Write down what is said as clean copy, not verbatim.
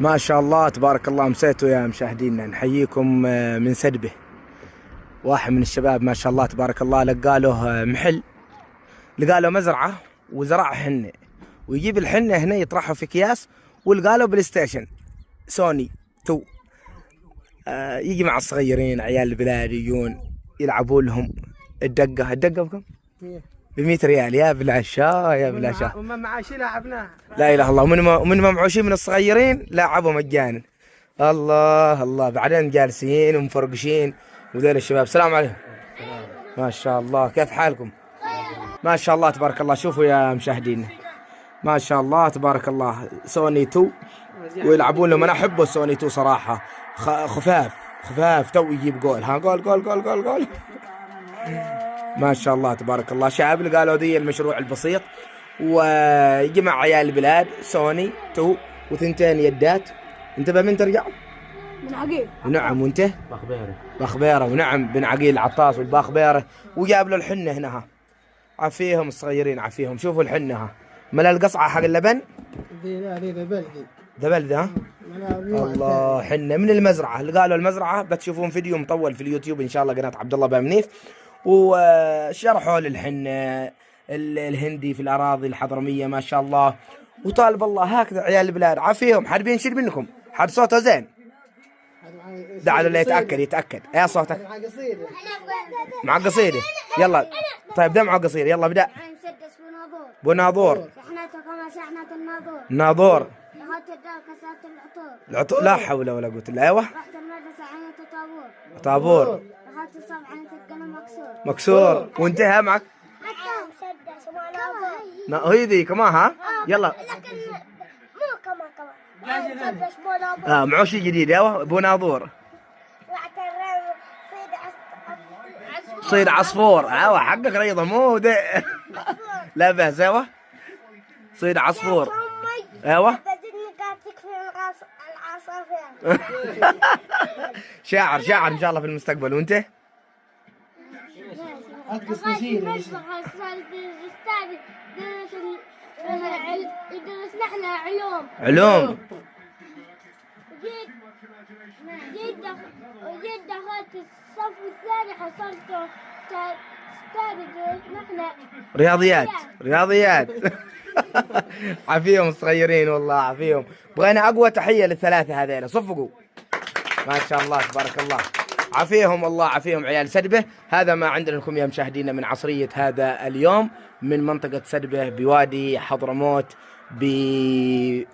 ما شاء الله تبارك الله. مسيتوا يا مشاهدينا، نحييكم من سدبه. واحد من الشباب ما شاء الله تبارك الله لقى له محل، لقى له مزرعة وزرع حنة، ويجيب الحنة هنا يطرحها في اكياس، ولقى له بلاي ستيشن سوني 2. يجي مع الصغيرين عيال البلاد يجون يلعبون لهم. الدقة بكم؟ ب100 ريال. يا بالعشاء يا بالعشاء. وما معاشي لاعبناه. لا اله الا الله. ومن ما معوشين من الصغيرين لاعبوا مجانا. الله الله. بعدين جالسين ومفرقشين وذول الشباب. السلام عليكم. ما شاء الله. كيف حالكم؟ ما شاء الله تبارك الله. شوفوا يا مشاهدينا، ما شاء الله تبارك الله. سوني 2 ويلعبون لهم. انا احب السوني 2 صراحه. خفاف تو يجيب جول. ها جول. ما شاء الله تبارك الله. شعب قالوا ذي المشروع البسيط، ويجمع عيال البلاد سوني 2 وثنتين يدات. انت بمن ترجع؟ من عقيل. نعم. وانت؟ بخبيره. ونعم بن عقيل العطاس والباخبيره. وجاب له الحنه هنا. ها عافيهم الصغيرين عافيهم. شوفوا الحنه ها ملا القصعه حق اللبن. ذي ذبل ها. الله. حنه من المزرعه. اللي قالوا المزرعه بتشوفون فيديو مطول في اليوتيوب ان شاء الله، قناه عبد الله بن منيف، وشرحوا للحنه الهندي في الاراضي الحضرميه ما شاء الله. وطالب الله هكذا عيال البلاد عافيهم. حد بينشد منكم؟ حد صوته زين؟ دعوا اللي يتاكد. يا صوتك مع قصيده. يلا طيب دمعه قصير. يلا ابدا. بناظور. ناظور. العطور. لا حول ولا قوه الا. ايوه. طابور. مكسور. وانتهى معك. هي ذي كمان. ها يلا. معوشي جديد. ايوه بناظور. صيد عصفور. ايوه حقك ريضه مو ده. لا بأس. ايوه صيد عصفور. ايوه شاعر ان شاء الله في المستقبل. وانت؟ علوم. جيت دخلت الصف الثاني حصلته رياضيات. عافيهم الصغيرين والله عافيهم. بغينا اقوى تحيه للثلاثه هذيلا. صفقوا ما شاء الله تبارك الله. عافيهم والله عافيهم عيال سدبه. هذا ما عندنا لكم يا مشاهدينا من عصريه هذا اليوم من منطقه سدبه بوادي حضرموت بكيرعان.